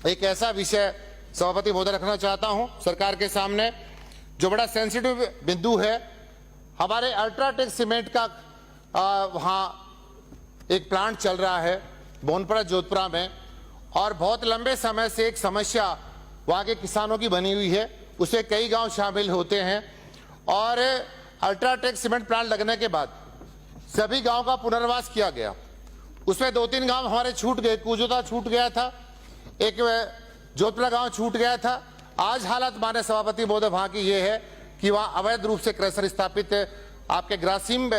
एक ऐसा विषय सभापति महोदय रखना चाहता हूं सरकार के सामने जो बड़ा सेंसिटिव बिंदु है। हमारे अल्ट्राटेक सीमेंट का वहां एक प्लांट चल रहा है बोनपरा जोधपुरा में, और बहुत लंबे समय से एक समस्या वहां के किसानों की बनी हुई है। उसे कई गांव शामिल होते हैं और अल्ट्राटेक सीमेंट प्लांट लगने के बाद सभी गांव का पुनर्वास किया गया। उसमें 2-3 गांव हमारे छूट गए। कुजोता छूट गया था, एक जोधपुरा गांव छूट गया था। आज हालत माननीय सभापति महोदय वहां की ये है कि वहां अवैध रूप से क्रशर स्थापित आपके ग्रासिम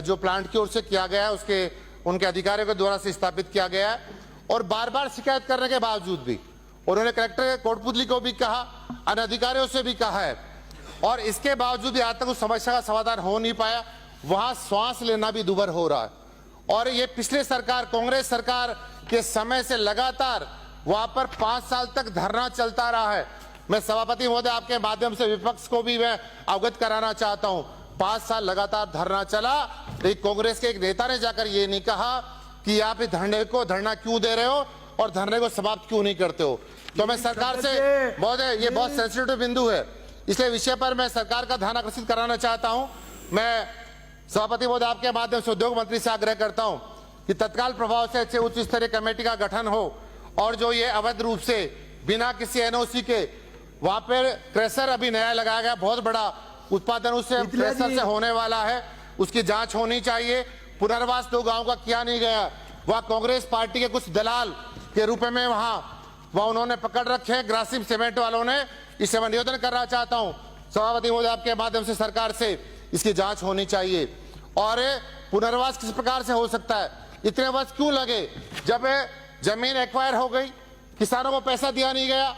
जो प्लांट की ओर से किया गया है, उसके उनके अधिकारियों के द्वारा से स्थापित किया गया है। और बार बार शिकायत करने के बावजूद भी उन्होंने कलेक्टर कोटपुतली को भी कहा, अन्य अधिकारियों से भी कहा है, और इसके बावजूद भी आज तक उस समस्या का समाधान हो नहीं पाया। वहां श्वास लेना भी दुभर हो रहा है। और ये पिछले सरकार कांग्रेस सरकार के समय से लगातार वहां पर 5 साल तक धरना चलता रहा है। मैं सभापति महोदय आपके माध्यम से विपक्ष को भी मैं अवगत कराना चाहता हूं, 5 साल लगातार धरना चला, लेकिन कांग्रेस के एक नेता ने जाकर ये नहीं कहा कि आप इस धरने को धरना क्यों दे रहे हो और धरने को समाप्त क्यों नहीं करते हो। तो मैं सरकार से महोदय, ये बहुत सेंसिटिव बिंदु है, इसलिए विषय पर मैं सरकार का ध्यान आकर्षित कराना चाहता हूं। मैं सभापति महोदय आपके माध्यम से उद्योग मंत्री से आग्रह करता हूं कि तत्काल प्रभाव से अच्छे उच्च स्तरीय कमेटी का गठन हो, और जो ये अवैध रूप से बिना किसी एनओसी के वहां पर क्रशर अभी नया लगाया गया, बहुत बड़ा उत्पादन उससे क्रशर से होने वाला है, उसकी जांच होनी चाहिए। पुनर्वास 2 गांव का किया नहीं गया। वह कांग्रेस पार्टी के कुछ दलाल के रूप में वहां उन्होंने पकड़ रखे हैं ग्रासिम सीमेंट वालों ने। इससे मैं निवेदन करना चाहता हूं सभापति महोदय आपके माध्यम से सरकार से इसकी जांच होनी चाहिए। और पुनर्वास किस प्रकार से हो सकता है, इतने वर्ष क्यों लगे? जब जमीन एक्वायर हो गई, किसानों को पैसा दिया नहीं गया,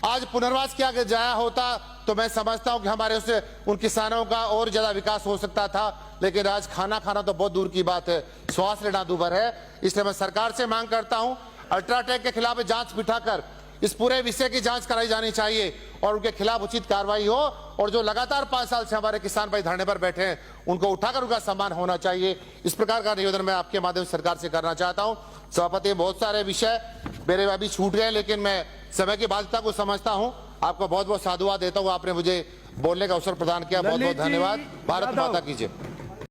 आज पुनर्वास किया जाया होता तो मैं समझता हूं कि हमारे उससे उन किसानों का और ज्यादा विकास हो सकता था। लेकिन आज खाना खाना तो बहुत दूर की बात है, श्वास लेना दूभर है। इसलिए मैं सरकार से मांग करता हूं अल्ट्राटेक के खिलाफ जांच बिठाकर इस पूरे विषय की जांच कराई जानी चाहिए और उनके खिलाफ उचित कार्रवाई हो। और जो लगातार 5 साल से हमारे किसान भाई धरने पर बैठे हैं, उनको उठाकर उनका सम्मान होना चाहिए। इस प्रकार का निवेदन मैं आपके माध्यम से सरकार से करना चाहता हूं। सभापति, बहुत सारे विषय मेरे अभी छूट गए, लेकिन मैं समय की बाध्यता को समझता हूं। आपको बहुत बहुत साधुवाद देता हूं, आपने मुझे बोलने का अवसर प्रदान किया। बहुत बहुत धन्यवाद। भारत माता की जय।